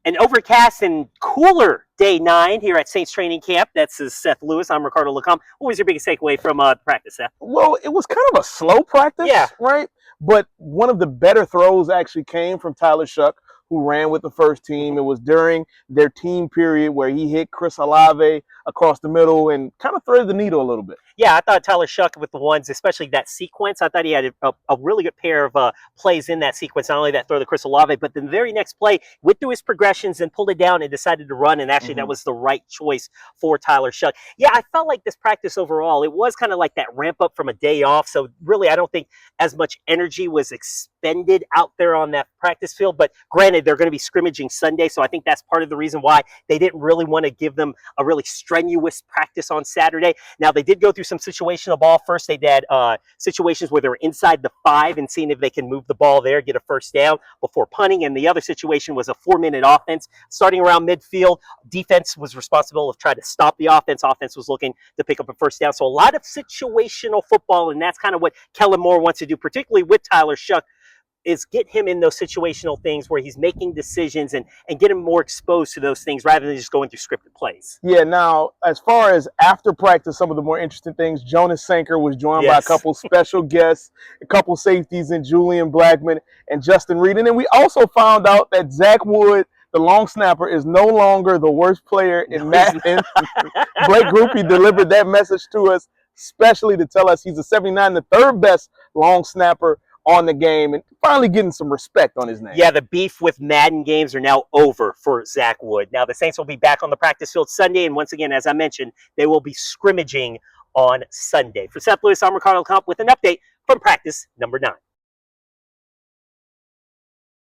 An overcast and cooler day 9 here at Saints training camp. That's Seth Lewis. I'm Ricardo LeCompte. What was your biggest takeaway from practice, Seth? Well, it was kind of a slow practice, Yeah. right? But one of the better throws actually came from Tyler Shough, who ran with the first team. It was during their team period where he hit Chris Olave across the middle and kind of threaded the needle a little bit. Yeah, I thought Tyler Shuck with the ones, especially that sequence, I thought he had a really good pair of plays in that sequence. Not only that throw to Chris Olave, but the very next play went through his progressions and pulled it down and decided to run. And actually, that was the right choice for Tyler Shuck. Yeah, I felt like this practice overall, it was kind of like that ramp up from a day off. So really, I don't think as much energy was expended out there on that practice field. But granted, they're going to be scrimmaging Sunday. So I think that's part of the reason why they didn't really want to give them a really strenuous practice on Saturday. Now, they did go through some situational ball. First, they did situations where they were inside the 5 and seeing if they can move the ball there, get a first down before punting. And the other situation was a 4-minute offense starting around midfield. Defense was responsible of trying to stop the offense. Offense was looking to pick up a first down. So a lot of situational football, and that's kind of what Kellen Moore wants to do, particularly with Tyler Shough, is get him in those situational things where he's making decisions and get him more exposed to those things rather than just going through scripted plays. Yeah, now, as far as after practice, some of the more interesting things, Jonas Sanker was joined by a couple special guests, a couple safeties in Julian Blackman and Justin Reed. And then we also found out that Zach Wood, the long snapper, is no longer the worst player in Madden. Blake Groupie delivered that message to us, especially to tell us he's a 79, the third best long snapper on the game, and finally getting some respect on his name. Yeah, the beef with Madden games are now over for Zach Wood. Now, the Saints will be back on the practice field Sunday, and once again, as I mentioned, they will be scrimmaging on Sunday. For Seth Lewis, I'm Ricardo LeCompte with an update from practice number 9.